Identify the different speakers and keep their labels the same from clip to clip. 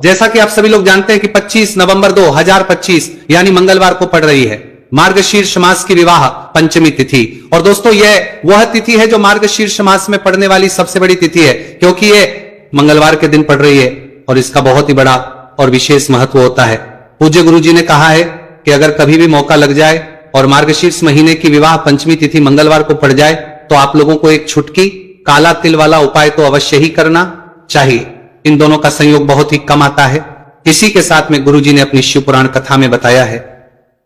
Speaker 1: जैसा कि आप सभी लोग जानते हैं कि 25 नवंबर 2025 यानी मंगलवार को पड़ रही है मार्गशीर्ष मास की विवाह पंचमी तिथि। और दोस्तों यह वह तिथि है जो मार्गशीर्ष मास में पड़ने वाली सबसे बड़ी तिथि है, क्योंकि यह मंगलवार के दिन पड़ रही है और इसका बहुत ही बड़ा और विशेष महत्व होता है। पूज्य गुरु जी ने कहा है कि अगर कभी भी मौका लग जाए और मार्गशीर्ष महीने की विवाह पंचमी तिथि मंगलवार को पड़ जाए तो आप लोगों को एक छुटकी काला तिल वाला उपाय तो अवश्य ही करना चाहिए। इन दोनों का संयोग बहुत ही कम आता है। इसी के साथ में गुरुजी ने अपनी शिव पुराण कथा में बताया है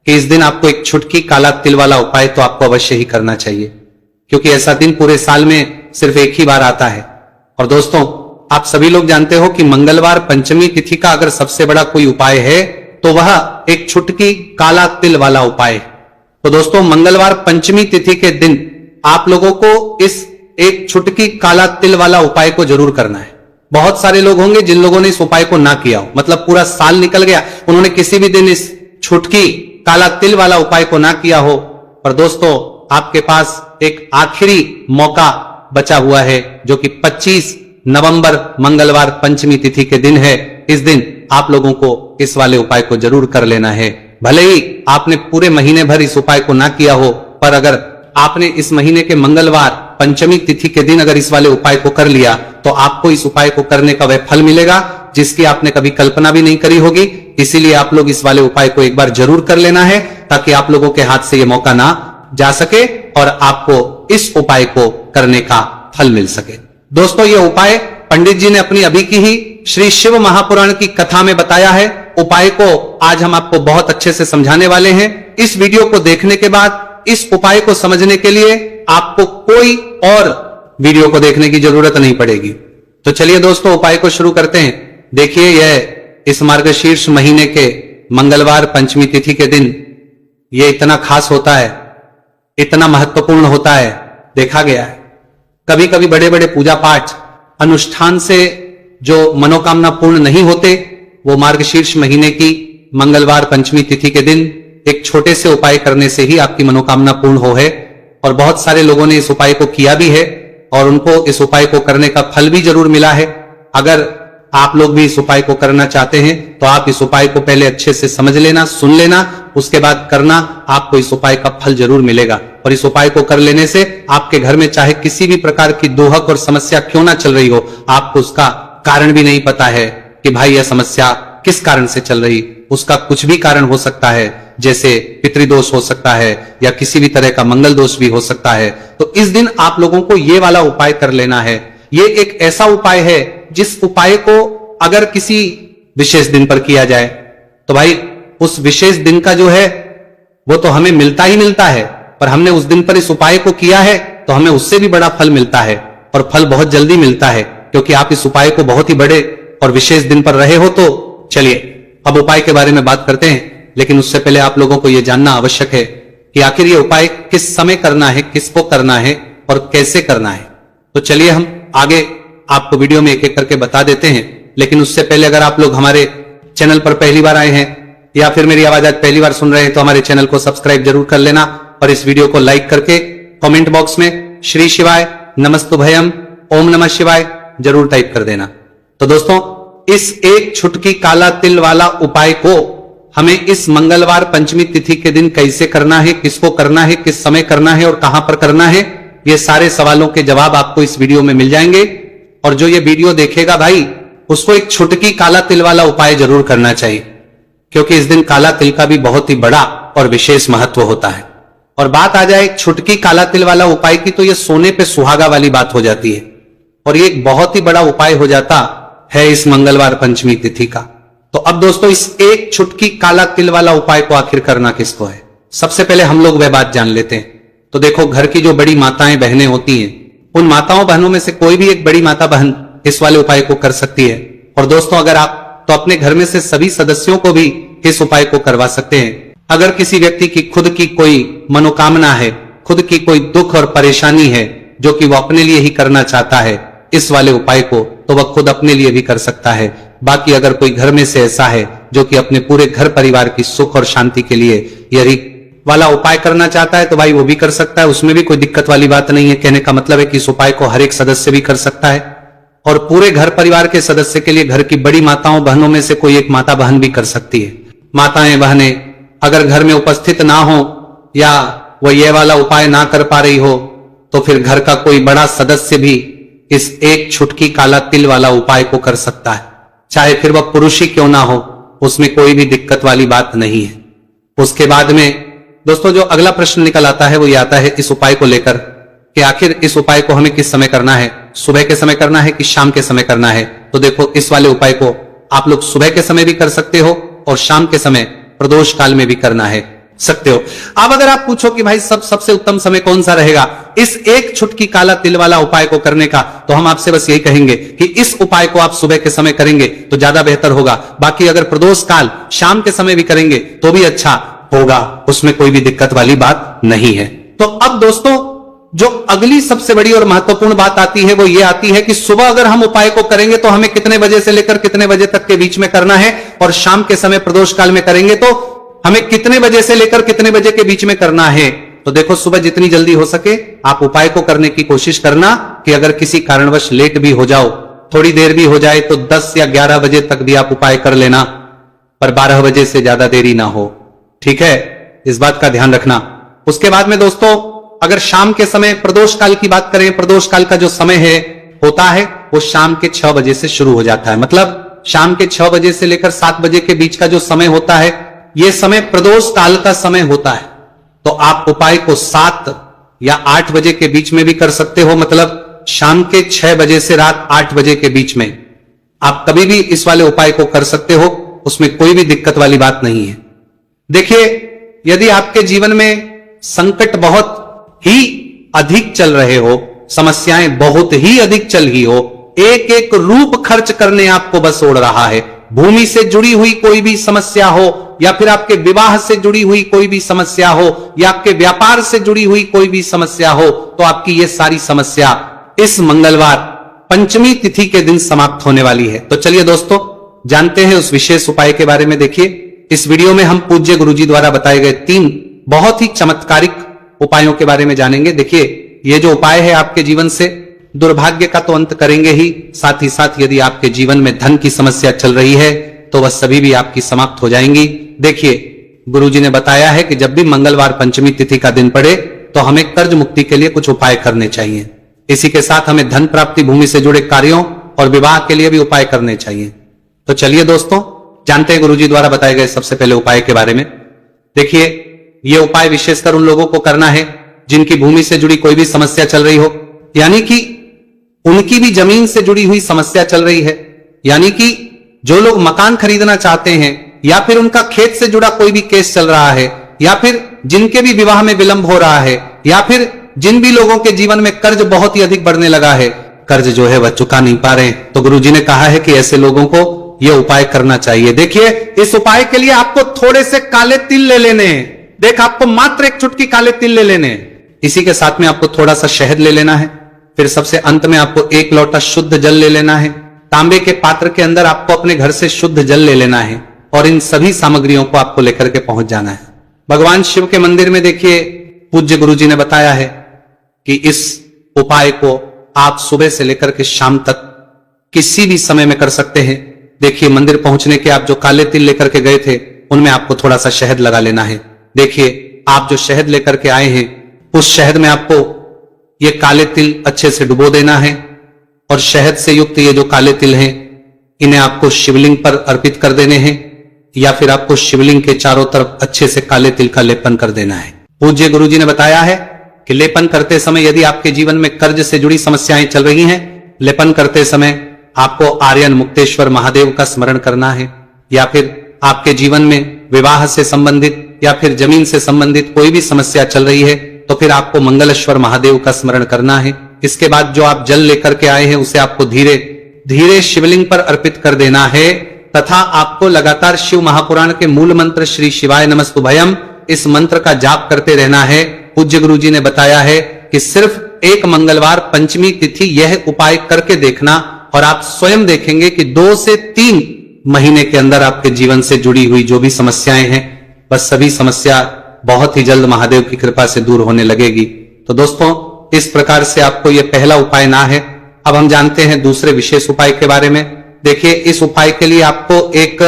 Speaker 1: कि इस दिन आपको एक छुटकी काला तिल वाला उपाय तो आपको अवश्य ही करना चाहिए, क्योंकि ऐसा दिन पूरे साल में सिर्फ एक ही बार आता है। और दोस्तों आप सभी लोग जानते हो कि मंगलवार पंचमी तिथि का अगर सबसे बड़ा कोई उपाय है तो वह एक छुटकी काला तिल वाला उपाय है। तो दोस्तों मंगलवार पंचमी तिथि के दिन आप लोगों को इस एक छुटकी काला तिल वाला उपाय को जरूर करना है। बहुत सारे लोग होंगे जिन लोगों ने इस उपाय को ना किया हो, मतलब पूरा साल निकल गया, उन्होंने किसी भी दिन इस छुटकी काला तिल वाला उपाय को ना किया हो। पर दोस्तों आपके पास एक आखिरी मौका बचा हुआ है जो कि 25 नवंबर मंगलवार पंचमी तिथि के दिन है। इस दिन आप लोगों को इस वाले उपाय को जरूर कर लेना है। भले ही आपने पूरे महीने भर इस उपाय को ना किया हो, पर अगर आपने इस महीने के मंगलवार पंचमी तिथि के दिन अगर इस वाले उपाय को कर लिया तो आपको इस उपाय को करने का वह फल मिलेगा जिसकी आपने कभी कल्पना भी नहीं करी होगी। इसीलिए आप लोग इस वाले उपाय को एक बार जरूर कर लेना है ताकि आप लोगों के हाथ से यह मौका ना जा सके और आपको इस उपाय को करने का फल मिल सके। दोस्तों यह उपाय पंडित जी ने अपनी अभी की ही श्री शिव महापुराण की कथा में बताया है। उपाय को आज हम आपको बहुत अच्छे से समझाने वाले हैं। इस वीडियो को देखने के बाद इस उपाय को समझने के लिए आपको कोई और वीडियो को देखने की जरूरत नहीं पड़ेगी। तो चलिए दोस्तों उपाय को शुरू करते हैं। देखिए यह इस मार्गशीर्ष महीने के मंगलवार पंचमी तिथि के दिन यह इतना खास होता है, इतना महत्वपूर्ण होता है। देखा गया है कभी कभी बड़े बड़े पूजा पाठ अनुष्ठान से जो मनोकामना पूर्ण नहीं होते वो मार्गशीर्ष महीने की मंगलवार पंचमी तिथि के दिन एक छोटे से उपाय करने से ही आपकी मनोकामना पूर्ण हो है। और बहुत सारे लोगों ने इस उपाय को किया भी है और उनको इस उपाय को करने का फल भी जरूर मिला है। अगर आप लोग भी इस उपाय को करना चाहते हैं तो आप इस उपाय को पहले अच्छे से समझ लेना, सुन लेना, उसके बाद करना, आपको इस उपाय का फल जरूर मिलेगा। और इस उपाय को कर लेने से आपके घर में चाहे किसी भी प्रकार की दोहक और समस्या क्यों ना चल रही हो, आपको उसका कारण भी नहीं पता है कि भाई यह समस्या किस कारण से चल रही, उसका कुछ भी कारण हो सकता है, जैसे पितृदोष हो सकता है या किसी भी तरह का मंगल दोष भी हो सकता है। तो इस दिन आप लोगों को ये वाला उपाय कर लेना है। ये एक ऐसा उपाय है जिस उपाय को अगर किसी विशेष दिन पर किया जाए तो भाई उस विशेष दिन का जो है वो तो हमें मिलता ही मिलता है, पर हमने उस दिन पर इस उपाय को किया है तो हमें उससे भी बड़ा फल मिलता है और फल बहुत जल्दी मिलता है, क्योंकि आप इस उपाय को बहुत ही बड़े और विशेष दिन पर रहे हो। तो चलिए अब उपाय के बारे में बात करते हैं, लेकिन उससे पहले आप लोगों को यह जानना आवश्यक है कि आखिर ये उपाय किस समय करना है, किसको करना है और कैसे करना है। तो चलिए हम आगे आपको वीडियो में एक एक करके बता देते हैं। लेकिन उससे पहले अगर आप लोग हमारे चैनल पर पहली बार आए हैं या फिर मेरी आवाज आज पहली बार सुन रहे हैं तो हमारे चैनल को सब्सक्राइब जरूर कर लेना और इस वीडियो को लाइक करके कमेंट बॉक्स में श्री शिवाय, नमस्तुभयम, ओम नमः शिवाय जरूर टाइप कर देना। तो दोस्तों इस एक छुटकी काला तिल वाला उपाय को हमें इस मंगलवार पंचमी तिथि के दिन कैसे करना है, किसको करना है, किस समय करना है और कहां पर करना है, ये सारे सवालों के जवाब आपको इस वीडियो में मिल जाएंगे। और जो ये वीडियो देखेगा भाई उसको एक छुटकी काला तिल वाला उपाय जरूर करना चाहिए, क्योंकि इस दिन काला तिल का भी बहुत ही बड़ा और विशेष महत्व होता है। और बात आ जाए एक छुटकी काला तिल वाला उपाय की तो ये सोने पे सुहागा वाली बात हो जाती है और ये एक बहुत ही बड़ा उपाय हो जाता है इस मंगलवार पंचमी तिथि का। तो अब दोस्तों इस एक छुटकी काला तिल वाला उपाय को आखिर करना किसको है, सबसे पहले हम लोग वह बात जान लेते हैं। तो देखो घर की जो बड़ी माताएं बहनें होती हैं उन माताओं बहनों में से कोई भी एक बड़ी माता बहन इस वाले उपाय को कर सकती है। और दोस्तों अगर आप तो अपने घर में से सभी सदस्यों को भी इस उपाय को करवा सकते हैं। अगर किसी व्यक्ति की खुद की कोई मनोकामना है, खुद की कोई दुख और परेशानी है जो कि वो अपने लिए ही करना चाहता है इस वाले उपाय को, तो वह खुद अपने लिए भी कर सकता है। बाकी अगर कोई घर में से ऐसा है जो कि अपने पूरे घर परिवार की सुख और शांति के लिए यदि वाला उपाय करना चाहता है तो भाई वो भी कर सकता है, उसमें भी कोई दिक्कत वाली बात नहीं है। कहने का मतलब है कि इस उपाय को हर एक सदस्य भी कर सकता है। और पूरे घर परिवार के सदस्य के लिए घर की बड़ी माताओं बहनों में से कोई एक माता बहन भी कर सकती है। माताएं बहनें अगर घर में उपस्थित ना हो या वो ये वाला उपाय ना कर पा रही हो तो फिर घर का कोई बड़ा सदस्य भी इस एक छुटकी काला तिल वाला उपाय को कर सकता है, चाहे फिर वह पुरुष ही क्यों ना हो, उसमें कोई भी दिक्कत वाली बात नहीं है। उसके बाद में दोस्तों जो अगला प्रश्न निकल आता है वो ये आता है इस उपाय को लेकर कि आखिर इस उपाय को हमें किस समय करना है, सुबह के समय करना है कि शाम के समय करना है। तो देखो इस वाले उपाय को आप लोग सुबह के समय भी कर सकते हो और शाम के समय प्रदोष काल में भी करना है सकते हो। अब अगर आप पूछो कि भाई सबसे उत्तम समय कौन सा रहेगा इस एक छुटकी काला तिल वाला उपाय को करने का, तो हम आपसे बस यही कहेंगे कि इस उपाय को आप सुबह के समय करेंगे तो ज्यादा बेहतर होगा। बाकी अगर प्रदोष काल शाम के समय भी करेंगे तो भी अच्छा होगा, उसमें कोई भी दिक्कत वाली बात नहीं है। तो अब दोस्तों जो अगली सबसे बड़ी और महत्वपूर्ण बात आती है वो ये आती है कि सुबह अगर हम उपाय को करेंगे तो हमें कितने बजे से लेकर कितने बजे तक के बीच में करना है, और शाम के समय प्रदोष काल में करेंगे तो हमें कितने बजे से लेकर कितने बजे के बीच में करना है। तो देखो सुबह जितनी जल्दी हो सके आप उपाय को करने की कोशिश करना कि अगर किसी कारणवश लेट भी हो जाओ, थोड़ी देर भी हो जाए तो 10 या 11 बजे तक भी आप उपाय कर लेना, पर 12 बजे से ज्यादा देरी ना हो, ठीक है, इस बात का ध्यान रखना। उसके बाद में दोस्तों अगर शाम के समय प्रदोष काल की बात करें, प्रदोष काल का जो समय है होता है वो शाम के 6 बजे से शुरू हो जाता है। मतलब शाम के 6 बजे से लेकर 7 बजे के बीच का जो समय होता है यह समय प्रदोष काल का समय होता है। तो आप उपाय को 7 या 8 बजे के बीच में भी कर सकते हो, मतलब शाम के 6 बजे से रात 8 बजे के बीच में आप कभी भी इस वाले उपाय को कर सकते हो, उसमें कोई भी दिक्कत वाली बात नहीं है। देखिए यदि आपके जीवन में संकट बहुत ही अधिक चल रहे हो, समस्याएं बहुत ही अधिक चल ही हो, एक एक रूप खर्च करने आपको बस ओढ़ रहा है, भूमि से जुड़ी हुई कोई भी समस्या हो या फिर आपके विवाह से जुड़ी हुई कोई भी समस्या हो या आपके व्यापार से जुड़ी हुई कोई भी समस्या हो, तो आपकी ये सारी समस्या इस मंगलवार पंचमी तिथि के दिन समाप्त होने वाली है। तो चलिए दोस्तों जानते हैं उस विशेष उपाय के बारे में। देखिए इस वीडियो में हम पूज्य गुरुजी द्वारा बताए गए 3 बहुत ही चमत्कारिक उपायों के बारे में जानेंगे। देखिए ये जो उपाय है आपके जीवन से दुर्भाग्य का तो अंत करेंगे ही, साथ ही साथ यदि आपके जीवन में धन की समस्या चल रही है तो वह सभी भी आपकी समाप्त हो जाएंगी। देखिए गुरुजी ने बताया है कि जब भी मंगलवार पंचमी तिथि का दिन पड़े तो हमें कर्ज मुक्ति के लिए कुछ उपाय करने चाहिए, इसी के साथ हमें धन प्राप्ति, भूमि से जुड़े कार्यों और विवाह के लिए भी उपाय करने चाहिए। तो चलिए दोस्तों जानते हैं गुरुजी द्वारा बताए गए सबसे पहले उपाय के बारे में। देखिए यह उपाय विशेषकर उन लोगों को करना है जिनकी भूमि से जुड़ी कोई भी समस्या चल रही हो, यानी कि उनकी भी जमीन से जुड़ी हुई समस्या चल रही है, यानी कि जो लोग मकान खरीदना चाहते हैं या फिर उनका खेत से जुड़ा कोई भी केस चल रहा है, या फिर जिनके भी विवाह में विलंब हो रहा है, या फिर जिन भी लोगों के जीवन में कर्ज बहुत ही अधिक बढ़ने लगा है, कर्ज जो है वह चुका नहीं पा रहे, तो गुरुजी ने कहा है कि ऐसे लोगों को यह उपाय करना चाहिए। देखिए इस उपाय के लिए आपको थोड़े से काले तिल ले लेने हैं। देख आपको मात्र एक चुटकी काले तिल ले लेने हैं, इसी के साथ में आपको थोड़ा सा शहद ले लेना है, फिर सबसे अंत में आपको 1 लोटा शुद्ध जल ले लेना है। तांबे के पात्र के अंदर आपको अपने घर से शुद्ध जल ले लेना है और इन सभी सामग्रियों को आपको लेकर के पहुंच जाना है भगवान शिव के मंदिर में। देखिए पूज्य गुरुजी ने बताया है कि इस उपाय को आप सुबह से लेकर के शाम तक किसी भी समय में कर सकते हैं। देखिए मंदिर पहुंचने के आप जो काले तिल लेकर के गए थे उनमें आपको थोड़ा सा शहद लगा लेना है। देखिए आप जो शहद लेकर के आए हैं उस शहद में आपको ये काले तिल अच्छे से डुबो देना है और शहद से युक्त ये जो काले तिल हैं इन्हें आपको शिवलिंग पर अर्पित कर देने हैं, या फिर आपको शिवलिंग के चारों तरफ अच्छे से काले तिल का लेपन कर देना है। पूज्य गुरुजी ने बताया है कि लेपन करते समय यदि आपके जीवन में कर्ज से जुड़ी समस्याएं चल रही हैं, लेपन करते समय आपको आर्यन मुक्तेश्वर महादेव का स्मरण करना है, या फिर आपके जीवन में विवाह से संबंधित या फिर जमीन से संबंधित कोई भी समस्या चल रही है तो फिर आपको मंगलेश्वर महादेव का स्मरण करना है। इसके बाद जो आप जल लेकर के आए हैं उसे आपको धीरे धीरे शिवलिंग पर अर्पित कर देना है, तथा आपको लगातार शिव महापुराण के मूल मंत्र श्री शिवाय नमस्तुभयम इस मंत्र का जाप करते रहना है। पूज्य गुरुजी ने बताया है कि सिर्फ एक मंगलवार पंचमी तिथि यह उपाय करके देखना और आप स्वयं देखेंगे कि 2 से 3 महीने के अंदर आपके जीवन से जुड़ी हुई जो भी समस्याएं हैं बस सभी समस्या बहुत ही जल्द महादेव की कृपा से दूर होने लगेगी। तो दोस्तों इस प्रकार से आपको यह पहला उपाय ना है, अब हम जानते हैं दूसरे विशेष उपाय के बारे में। देखिए, इस उपाय के लिए आपको एक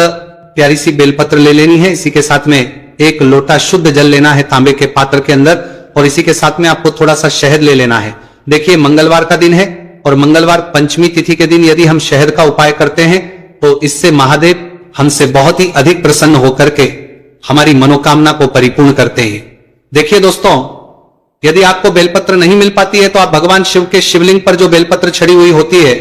Speaker 1: प्यारी सी बेलपत्र ले लेनी है। इसी के साथ में एक लोटा शुद्ध जल लेना है तांबे के पात्र के अंदर, और इसी के साथ में आपको थोड़ा सा शहद ले लेना है। देखिए, मंगलवार का दिन है और मंगलवार पंचमी तिथि के दिन यदि हम शहद का उपाय करते हैं तो इससे महादेव हमसे बहुत ही अधिक प्रसन्न होकर के हमारी मनोकामना को परिपूर्ण करते हैं। देखिए दोस्तों, यदि आपको बेलपत्र नहीं मिल पाती है तो आप भगवान शिव के शिवलिंग पर जो बेलपत्र छड़ी हुई होती है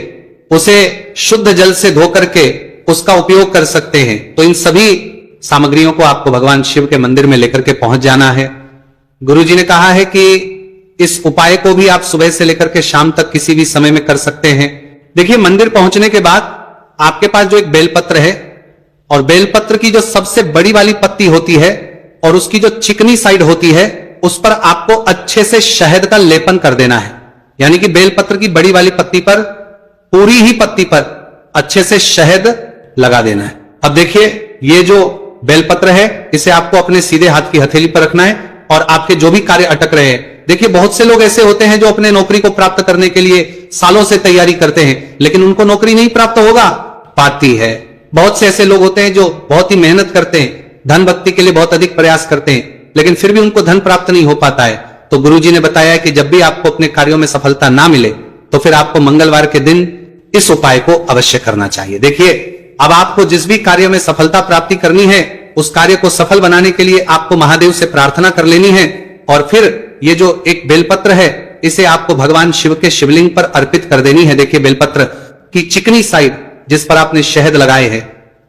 Speaker 1: उसे शुद्ध जल से धो करके उसका उपयोग कर सकते हैं। तो इन सभी सामग्रियों को आपको भगवान शिव के मंदिर में लेकर के पहुंच जाना है। गुरुजी ने कहा है कि इस उपाय को भी आप सुबह से लेकर के शाम तक किसी भी समय में कर सकते हैं। देखिए, मंदिर पहुंचने के बाद आपके पास जो एक बेलपत्र है और बेलपत्र की जो सबसे बड़ी वाली पत्ती होती है और उसकी जो चिकनी साइड होती है उस पर आपको अच्छे से शहद का लेपन कर देना है। यानी कि बेलपत्र की बड़ी वाली पत्ती पर, पूरी ही पत्ती पर अच्छे से शहद लगा देना है। अब देखिए, ये जो बेलपत्र है इसे आपको अपने सीधे हाथ की हथेली पर रखना है और आपके जो भी कार्य अटक रहे हैं। देखिए, बहुत से लोग ऐसे होते हैं जो अपने नौकरी को प्राप्त करने के लिए सालों से तैयारी करते हैं लेकिन उनको नौकरी नहीं प्राप्त होगा पाती है। बहुत से ऐसे लोग होते हैं जो बहुत ही मेहनत करते हैं, धन भक्ति के लिए बहुत अधिक प्रयास करते हैं लेकिन फिर भी उनको धन प्राप्त नहीं हो पाता है। तो गुरुजी ने बताया कि जब भी आपको अपने कार्यों में सफलता ना मिले तो फिर आपको मंगलवार के दिन इस उपाय को अवश्य करना चाहिए। देखिए, अब आपको जिस भी कार्य में सफलता प्राप्ति करनी है उस कार्य को सफल बनाने के लिए आपको महादेव से प्रार्थना कर लेनी है और फिर ये जो एक बेलपत्र है इसे आपको भगवान शिव के शिवलिंग पर अर्पित कर देनी है। देखिए, बेलपत्र की चिकनी साइड जिस पर आपने शहद लगाए हैं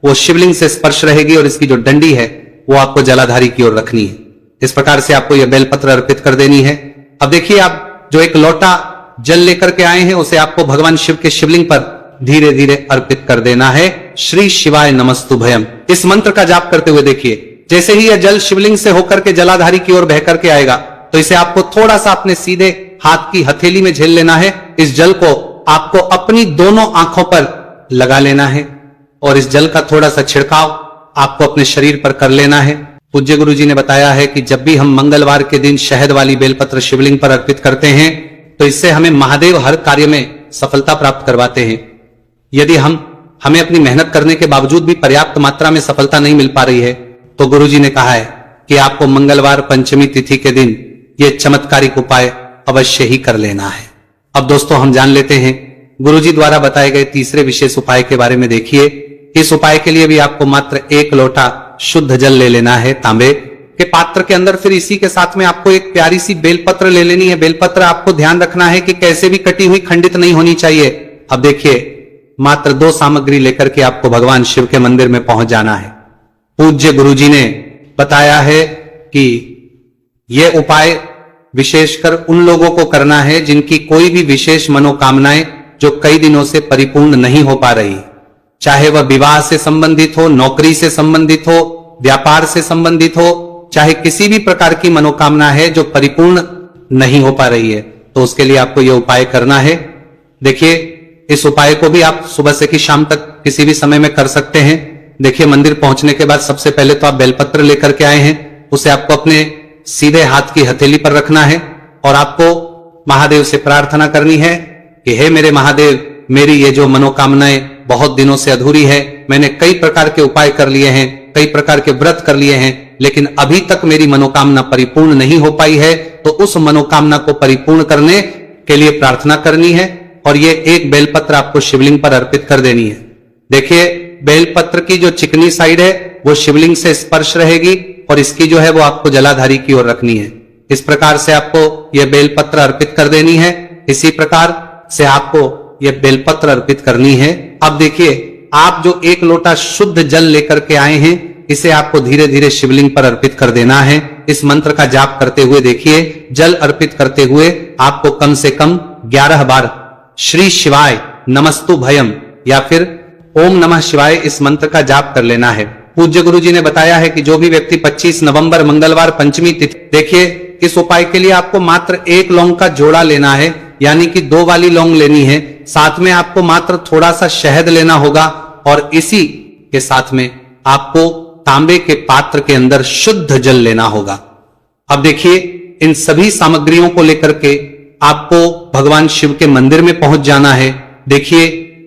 Speaker 1: वो शिवलिंग से स्पर्श रहेगी और इसकी जो डंडी है वो आपको जलाधारी की ओर रखनी है। इस प्रकार से आपको यह बेलपत्र अर्पित कर देनी है। अब देखिए, आप जो एक लोटा जल लेकर के आए हैं उसे आपको भगवान शिव के शिवलिंग पर धीरे धीरे अर्पित कर देना है। श्री शिवाय नमस्तुभयम इस मंत्र का जाप करते हुए देखिए, जैसे ही यह जल शिवलिंग से होकर के जलाधारी की ओर बह करके आएगा तो इसे आपको थोड़ा सा अपने सीधे हाथ की हथेली में झेल लेना है। इस जल को आपको अपनी दोनों आंखों पर लगा लेना है और इस जल का थोड़ा सा छिड़काव आपको अपने शरीर पर कर लेना है। पूज्य गुरु जी ने बताया है कि जब भी हम मंगलवार के दिन शहद वाली बेलपत्र शिवलिंग पर अर्पित करते हैं तो इससे हमें महादेव हर कार्य में सफलता प्राप्त करवाते हैं। यदि हमें अपनी मेहनत करने के बावजूद भी पर्याप्त मात्रा में सफलता नहीं मिल पा रही है तो गुरु जी ने कहा है कि आपको मंगलवार पंचमी तिथि के दिन यह चमत्कारिक उपाय अवश्य ही कर लेना है। अब दोस्तों, हम जान लेते हैं गुरुजी द्वारा बताए गए तीसरे विशेष उपाय के बारे में। देखिए, इस उपाय के लिए भी आपको मात्र एक लोटा शुद्ध जल ले लेना है तांबे के पात्र के अंदर। फिर इसी के साथ में आपको एक प्यारी सी बेलपत्र ले लेनी है। बेलपत्र आपको ध्यान रखना है कि कैसे भी कटी हुई खंडित नहीं होनी चाहिए। अब देखिए, मात्र 2 सामग्री लेकर के आपको भगवान शिव के मंदिर में पहुंच जाना है। पूज्य गुरुजी ने बताया है कि यह उपाय विशेषकर उन लोगों को करना है जिनकी कोई भी विशेष मनोकामनाएं जो कई दिनों से परिपूर्ण नहीं हो पा रही, चाहे वह विवाह से संबंधित हो, नौकरी से संबंधित हो, व्यापार से संबंधित हो, चाहे किसी भी प्रकार की मनोकामना है जो परिपूर्ण नहीं हो पा रही है तो उसके लिए आपको यह उपाय करना है। देखिए, इस उपाय को भी आप सुबह से कि शाम तक किसी भी समय में कर सकते हैं। देखिए, मंदिर पहुंचने के बाद सबसे पहले तो आप बेलपत्र लेकर के आए हैं, उसे आपको अपने सीधे हाथ की हथेली पर रखना है और आपको महादेव से प्रार्थना करनी है कि हे मेरे महादेव, मेरी ये जो मनोकामनाएं बहुत दिनों से अधूरी है, मैंने कई प्रकार के उपाय कर लिए हैं, कई प्रकार के व्रत कर लिए हैं लेकिन अभी तक मेरी मनोकामना परिपूर्ण नहीं हो पाई है, तो उस मनोकामना को परिपूर्ण करने के लिए प्रार्थना करनी है और ये एक बेलपत्र आपको शिवलिंग पर अर्पित कर देनी है। देखिए, बेलपत्र की जो चिकनी साइड है वो शिवलिंग से स्पर्श रहेगी और इसकी जो है वो आपको जलाधारी की ओर रखनी है। इस प्रकार से आपको यह बेलपत्र अर्पित कर देनी है। इसी प्रकार से आपको यह बेलपत्र अर्पित करनी है। अब देखिए, आप जो एक लोटा शुद्ध जल लेकर के आए हैं इसे आपको धीरे धीरे शिवलिंग पर अर्पित कर देना है। इस मंत्र का जाप करते हुए देखिए, जल अर्पित करते हुए आपको कम से कम 11 बार श्री शिवाय नमस्तुभयम या फिर ओम नमः शिवाय इस मंत्र का जाप कर लेना है। पूज्य गुरु जी ने बताया है कि जो भी व्यक्ति 25 नवंबर मंगलवार पंचमी तिथि, देखिए इस उपाय के लिए आपको मात्र 1 लौंग का जोड़ा लेना है, यानी कि 2 वाली लौंग लेनी है। साथ में आपको मात्र थोड़ा सा शहद लेना होगा और इसी के साथ में आपको तांबे के पात्र के अंदर शुद्ध जल लेना होगा। अब देखिए, इन सभी सामग्रियों को लेकर के आपको भगवान शिव के मंदिर में पहुंच जाना है। देखिए,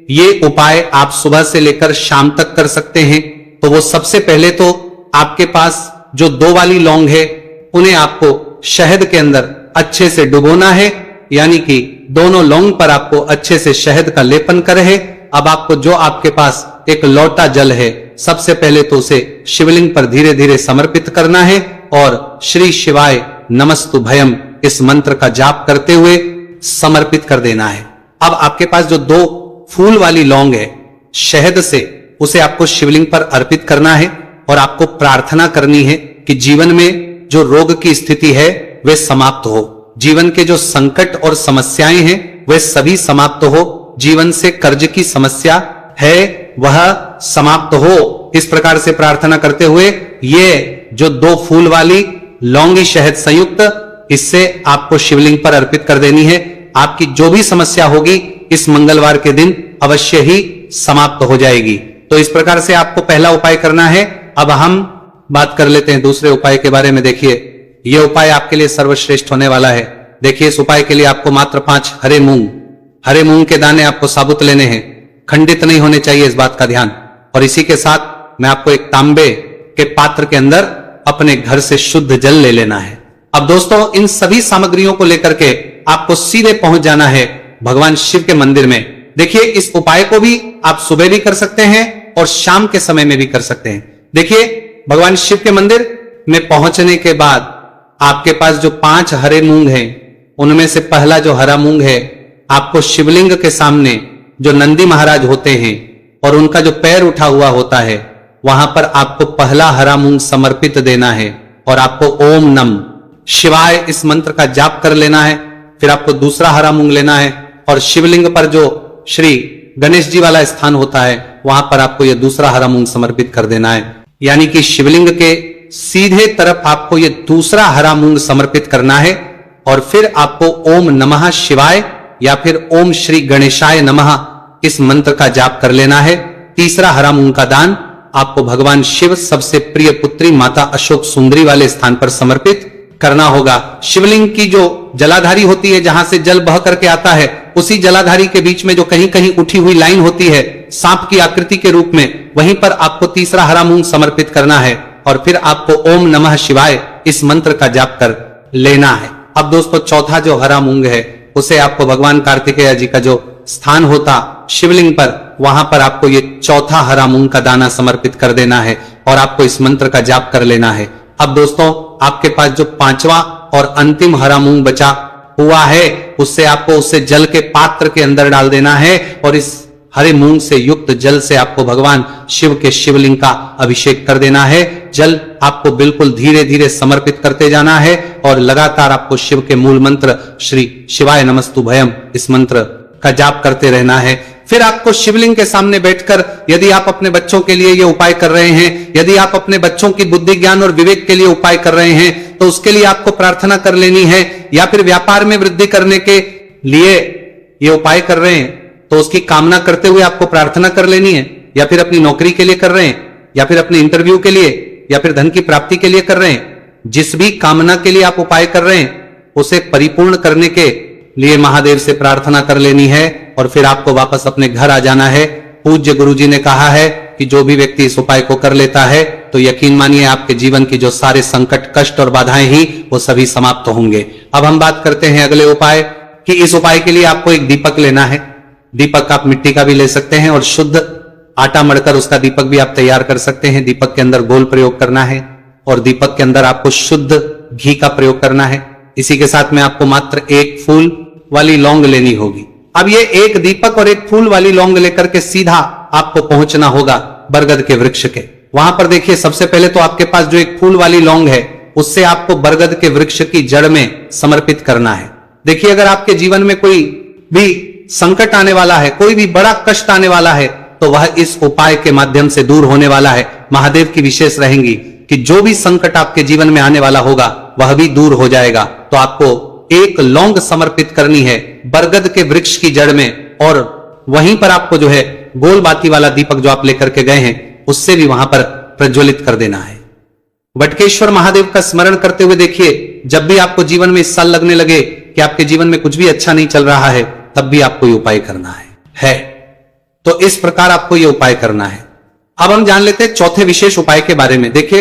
Speaker 1: ये उपाय आप सुबह से लेकर शाम तक कर सकते हैं। तो वो सबसे पहले तो आपके पास जो 2 वाली लौंग है, उन्हें आपको शहद के अंदर अच्छे से डुबोना है, यानी कि दोनों लौंग पर आपको अच्छे से शहद का लेपन करे है। अब आपको जो आपके पास एक लोटा जल है, सबसे पहले तो उसे शिवलिंग पर धीरे धीरे समर्पित करना है और श्री शिवाय नमस्तुभयम इस मंत्र का जाप करते हुए समर्पित कर देना है। अब आपके पास जो 2 फूल वाली लौंग है, शहद से उसे आपको शिवलिंग पर अर्पित करना है और आपको प्रार्थना करनी है कि जीवन में जो रोग की स्थिति है वे समाप्त हो, जीवन के जो संकट और समस्याएं हैं वे सभी समाप्त हो, जीवन से कर्ज की समस्या है वह समाप्त हो। इस प्रकार से प्रार्थना करते हुए ये जो 2 फूल वाली लौंगी शहद संयुक्त, इससे आपको शिवलिंग पर अर्पित कर देनी है। आपकी जो भी समस्या होगी इस मंगलवार के दिन अवश्य ही समाप्त हो जाएगी। तो इस प्रकार से आपको पहला उपाय करना है। अब हम बात कर लेते हैं दूसरे उपाय के बारे में। देखिए, यह उपाय आपके लिए सर्वश्रेष्ठ होने वाला है। देखिए, इस उपाय के लिए आपको मात्र 5 हरे मूंग के दाने आपको साबुत लेने हैं, खंडित नहीं होने चाहिए, इस बात का ध्यान। और इसी के साथ में आपको एक तांबे के पात्र के अंदर अपने घर से शुद्ध जल ले लेना है। अब दोस्तों, इन सभी सामग्रियों को लेकर के आपको सीधे पहुंच जाना है भगवान शिव के मंदिर में। देखिए, इस उपाय को भी आप सुबह भी कर सकते हैं और शाम के समय में भी कर सकते हैं। देखिए, भगवान शिव के मंदिर में पहुंचने के बाद आपके पास जो 5 हरे मूंग हैं, उनमें से पहला जो हरा मूंग है, आपको शिवलिंग के सामने जो नंदी महाराज होते हैं और उनका जो पैर उठा हुआ होता है, वहां पर आपको पहला हरा मूंग समर्पित देना है और आपको ओम नम शिवाय इस मंत्र का जाप कर लेना है। फिर आपको दूसरा हरा मूंग लेना है और शिवलिंग पर जो श्री गणेश जी वाला स्थान होता है, वहां पर आपको यह दूसरा हरा मूंग समर्पित कर देना है। यानी कि शिवलिंग के सीधे तरफ आपको यह दूसरा हरा मूंग समर्पित करना है और फिर आपको ओम नमः शिवाय या फिर ओम श्री गणेशाय नमः इस मंत्र का जाप कर लेना है। तीसरा हरा मूंग का दान आपको भगवान शिव सबसे प्रिय पुत्री माता अशोक सुंदरी वाले स्थान पर समर्पित करना होगा। शिवलिंग की जो जलाधारी होती है, जहां से जल बह करके आता है, उसी जलाधारी के बीच में जो कहीं कहीं उठी हुई लाइन होती है सांप की आकृति के रूप में, वहीं पर आपको तीसरा हरा मूंग समर्पित करना है और फिर आपको ओम नमः शिवाय इस मंत्र का जाप कर लेना है। अब दोस्तों, चौथा जो हरा मूंग है, उसे आपको भगवान कार्तिकेय जी का जो स्थान होता शिवलिंग पर, वहां पर आपको ये चौथा हरा मूंग का दाना समर्पित कर देना है और आपको इस मंत्र का जाप कर लेना है। अब दोस्तों, आपके पास जो 5वां और अंतिम हरा मूंग बचा हुआ है, उससे आपको उसे जल के पात्र के अंदर डाल देना है और इस हरे मूंग से युक्त जल से आपको भगवान शिव के शिवलिंग का अभिषेक कर देना है। जल आपको बिल्कुल धीरे धीरे समर्पित करते जाना है और लगातार आपको शिव के मूल मंत्र श्री शिवाय नमस्तुभयम इस मंत्र का जाप करते रहना है। फिर आपको शिवलिंग के सामने बैठकर, यदि आप अपने बच्चों के लिए ये उपाय कर रहे हैं, यदि आप अपने बच्चों की बुद्धि ज्ञान और विवेक के लिए उपाय कर रहे हैं, तो उसके लिए आपको प्रार्थना कर लेनी है। या फिर व्यापार में वृद्धि करने के लिए ये उपाय कर रहे हैं, तो उसकी कामना करते हुए आपको प्रार्थना कर लेनी है। या फिर अपनी नौकरी के लिए कर रहे हैं, या फिर अपने इंटरव्यू के लिए, या फिर धन की प्राप्ति के लिए कर रहे हैं, जिस भी कामना के लिए आप उपाय कर रहे हैं, उसे परिपूर्ण करने के लिए महादेव से प्रार्थना कर लेनी है और फिर आपको वापस अपने घर आ जाना है। पूज्य गुरुजी ने कहा है कि जो भी व्यक्ति इस उपाय को कर लेता है, तो यकीन मानिए आपके जीवन की जो सारे संकट, कष्ट और बाधाएं ही वो सभी समाप्त होंगे। अब हम बात करते हैं अगले उपाय कि इस उपाय के लिए आपको एक दीपक लेना है। दीपक आप मिट्टी का भी ले सकते हैं और शुद्ध आटा मढ़कर उसका दीपक भी आप तैयार कर सकते हैं। दीपक के अंदर गोल प्रयोग करना है और दीपक के अंदर आपको शुद्ध घी का प्रयोग करना है। इसी के साथ में आपको मात्र एक फूल वाली लौंग लेनी होगी। अब ये एक दीपक और एक फूल वाली लौंग लेकर के सीधा आपको पहुंचना होगा बरगद के वृक्ष के। वहां पर देखिए, सबसे पहले तो आपके पास जो एक फूल वाली लौंग है, उससे आपको बरगद के वृक्ष की जड़ में समर्पित करना है। देखिए, अगर आपके जीवन में कोई भी संकट आने वाला है, कोई भी बड़ा कष्ट आने वाला है, तो वह इस उपाय के माध्यम से दूर होने वाला है। महादेव की विशेष रहेंगी कि जो भी संकट आपके जीवन में आने वाला होगा वह भी दूर हो जाएगा। तो आपको एक लौंग समर्पित करनी है बरगद के वृक्ष की जड़ में और वहीं पर आपको जो है गोल बाती वाला दीपक जो आप लेकर के गए हैं, उससे भी वहां पर प्रज्वलित कर देना है। वटकेश्वर महादेव का स्मरण करते हुए देखिए, जब भी आपको जीवन में इस साल लगने लगे कि आपके जीवन में कुछ भी अच्छा नहीं चल रहा है, तब भी आपको ये उपाय करना है। तो इस प्रकार आपको ये उपाय करना है। अब हम जान लेते हैं चौथे विशेष उपाय के बारे में। देखिए,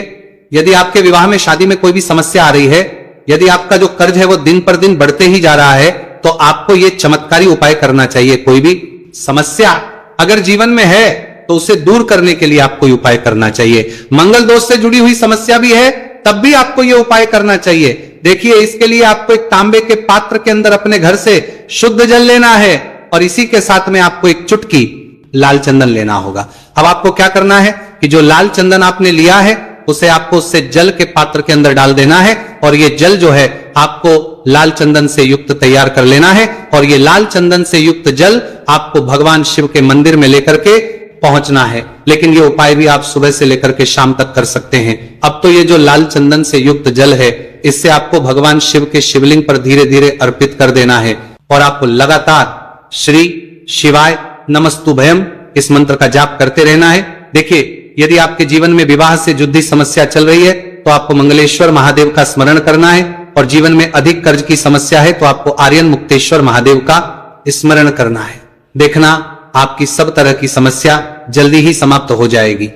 Speaker 1: यदि आपके विवाह में शादी में कोई भी समस्या आ रही है, यदि आपका जो कर्ज है वो दिन पर दिन बढ़ते ही जा रहा है, तो आपको ये चमत्कारी उपाय करना चाहिए। कोई भी समस्या अगर जीवन में है तो उसे दूर करने के लिए आपको ये उपाय करना चाहिए। मंगल दोष से जुड़ी हुई समस्या भी है, तब भी आपको ये उपाय करना चाहिए। देखिए, इसके लिए आपको एक तांबे के पात्र के अंदर अपने घर से शुद्ध जल लेना है और इसी के साथ में आपको एक चुटकी लाल चंदन लेना होगा। अब आपको क्या करना है कि जो लाल चंदन आपने लिया है उसे आपको उससे जल के पात्र के अंदर डाल देना है और ये जल जो है आपको लाल चंदन से युक्त तैयार कर लेना है और ये लाल चंदन से युक्त जल आपको भगवान शिव के मंदिर में लेकर के पहुंचना है। लेकिन ये उपाय भी आप सुबह से लेकर के शाम तक कर सकते हैं। अब तो ये जो लाल चंदन से युक्त जल है, इससे आपको भगवान शिव के शिवलिंग पर धीरे धीरे अर्पित कर देना है और आपको लगातार श्री शिवाय नमस्तुभयम इस मंत्र का जाप करते रहना है। देखिए, यदि आपके जीवन में विवाह से जुड़ी समस्या चल रही है तो आपको मंगलेश्वर महादेव का स्मरण करना है और जीवन में अधिक कर्ज की समस्या है तो आपको आर्यन मुक्तेश्वर महादेव का स्मरण करना है। देखना, आपकी सब तरह की समस्या जल्दी ही समाप्त हो जाएगी।